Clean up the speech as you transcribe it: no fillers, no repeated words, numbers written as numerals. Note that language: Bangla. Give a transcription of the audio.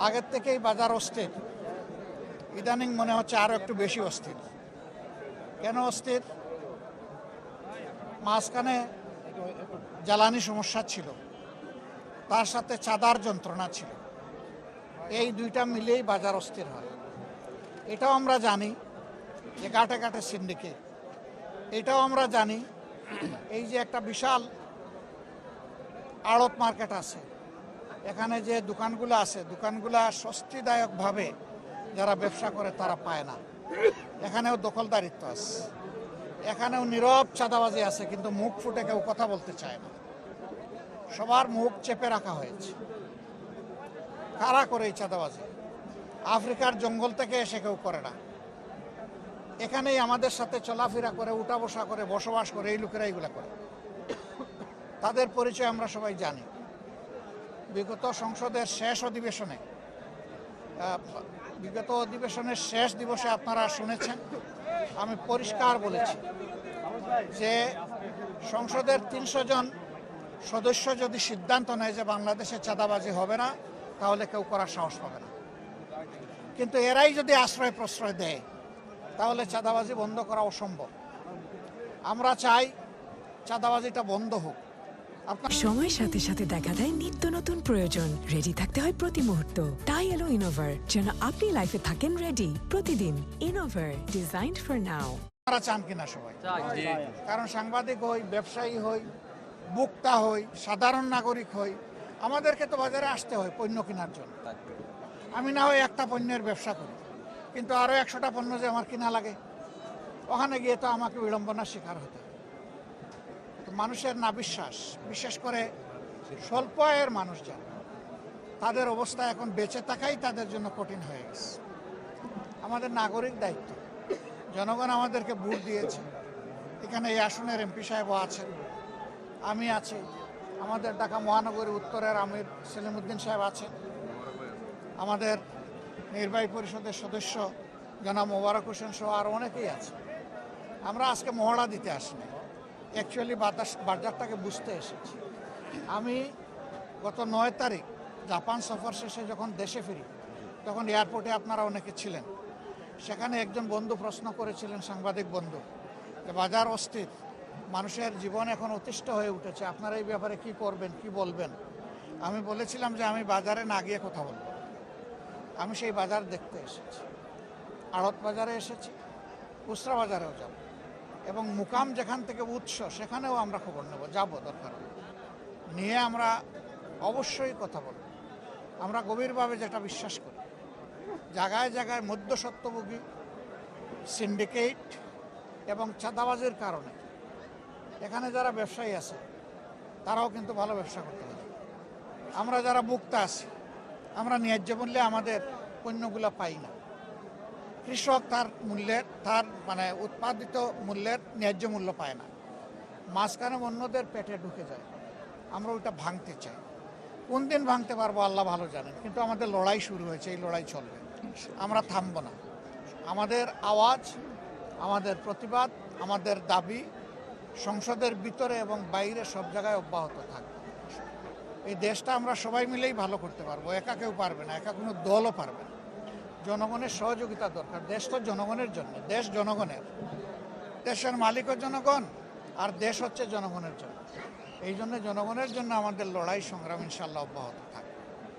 আগের থেকেই বাজার অস্থির, ইদানিং মনে হচ্ছে আরও একটু বেশি অস্থির। কেন অস্থির? মাঝখানে জ্বালানি সমস্যা ছিল, তার সাথে চাঁদার যন্ত্রণা ছিল, এই দুইটা মিলেই বাজার অস্থির হয়। এটাও আমরা জানি যে ঘাটে ঘাটে সিন্ডিকেট, এটাও আমরা জানি এই যে একটা বিশাল আড়ত মার্কেট আছে, এখানে যে দোকানগুলো আছে, দোকানগুলা স্বস্তিদায়কভাবে যারা ব্যবসা করে তারা পায় না। এখানেও দখলদারিত্ব আছে, এখানেও নীরব চাঁদাবাজি আছে, কিন্তু মুখ ফুটে কেউ কথা বলতে চায় না, সবার মুখ চেপে রাখা হয়েছে। কারা করে এই চাঁদাবাজি? আফ্রিকার জঙ্গল থেকে এসে কেউ করে না, এখানেই আমাদের সাথে চলাফেরা করে, উঠা বসা করে, বসবাস করে এই লোকেরা এইগুলা করে। তাদের পরিচয় আমরা সবাই জানি। বিগত সংসদের শেষ অধিবেশনের শেষ দিবসে আপনারা শুনেছেন, আমি পরিষ্কার বলেছি যে সংসদের 300 জন সদস্য যদি সিদ্ধান্ত নেয় যে বাংলাদেশে চাঁদাবাজি হবে না, তাহলে কেউ করার সাহস পাবে না। কিন্তু এরাই যদি আশ্রয় প্রশ্রয় দেয়, তাহলে চাঁদাবাজি বন্ধ করা অসম্ভব। আমরা চাই চাঁদাবাজিটা বন্ধ হোক। সময়ের সাথে সাথে দেখা দেয় নিত্য নতুন প্রয়োজন, রেডি থাকতে হয় প্রতি মুহূর্ত। তাই এলো ইনোভার, যেন আপনি লাইফে থাকেন রেডি প্রতিদিন। Innova, designed for now. আপনারা চান কিনা সবাই? কারণ সাংবাদিক হই, ব্যবসায়ী হই, ভোক্তা হই, সাধারণ নাগরিক হই, আমাদেরকে তো বাজারে আসতে হয় পণ্য কেনার জন্য। আমি না হয় একটা পণ্যের ব্যবসা করি, কিন্তু আরও 100টা পণ্য যে আমার কিনা লাগে, ওখানে গিয়ে তো আমাকে বিড়ম্বনার শিকার হতে হয়। তো মানুষের না বিশ্বাস, বিশেষ করে স্বল্প আয়ের মানুষ যারা, তাদের অবস্থা এখন বেঁচে থাকাই তাদের জন্য কঠিন হয়ে গেছে। আমাদের নাগরিক দায়িত্ব, জনগণ আমাদেরকে ভোট দিয়েছে, এখানে এই আসনের এমপি সাহেবও আছেন, আমি আছি, আমাদের ঢাকা মহানগরী উত্তরের আমির সেলিমউদ্দিন সাহেব আছেন, আমাদের নির্বাহী পরিষদের সদস্য জনাব মোবারক হোসেন সহ আরও অনেকেই আছে। আমরা আজকে মহড়া দিতে আসিনি, অ্যাকচুয়ালি বাজারটাকে বুঝতে এসেছি। আমি গত 9 তারিখ জাপান সফর শেষে যখন দেশে ফিরি, তখন এয়ারপোর্টে আপনারা অনেকে ছিলেন। সেখানে একজন বন্ধু প্রশ্ন করেছিলেন, সাংবাদিক বন্ধু, যে বাজার অস্থির, মানুষের জীবন এখন অতিষ্ঠ হয়ে উঠেছে, আপনারা এই ব্যাপারে কি করবেন, কি বলবেন? আমি বলেছিলাম যে আমি বাজারে না গিয়ে কথা বলব, আমি সেই বাজার দেখতে এসেছি, আড়ত বাজারে এসেছি, খুচরা বাজারেও যাব, এবং মুকাম যেখান থেকে উৎস সেখানেও আমরা খবর নেব, যাব, দরকার নিয়ে আমরা অবশ্যই কথা বলব। আমরা গভীরভাবে যেটা বিশ্বাস করি, জায়গায় জায়গায় মধ্যস্বত্বভোগী, সিন্ডিকেট এবং চাঁদাবাজির কারণে এখানে যারা ব্যবসায়ী আছে তারাও কিন্তু ভালো ব্যবসা করতে পারে। আমরা যারা ভোক্তা আছি, আমরা ন্যায্য মূল্যে আমাদের পণ্যগুলো পাই না। কৃষক তার উৎপাদিত মূল্যের ন্যায্য মূল্য পায় না, মাঝখানে অন্যদের পেটে ঢুকে যায়। আমরা ওইটা ভাঙতে চাই। কোন দিন ভাঙতে পারবো আল্লাহ ভালো জানেন, কিন্তু আমাদের লড়াই শুরু হয়েছে, এই লড়াই চলবে, আমরা থামব না। আমাদের আওয়াজ, আমাদের প্রতিবাদ, আমাদের দাবি সংসদের ভিতরে এবং বাইরে সব জায়গায় অব্যাহত থাকবে। এই দেশটা আমরা সবাই মিলেই ভালো করতে পারবো, একা কেউ পারবে না, একা কোনো দলও পারবে না। জনগণের সহযোগিতা দরকার। দেশ তো জনগণের জন্য, দেশ জনগণের, দেশের মালিকও জনগণ, আর দেশ হচ্ছে জনগণের জন্য। এই জন্য জনগণের জন্য আমাদের লড়াই সংগ্রাম ইনশাআল্লাহ অব্যাহত থাকবে।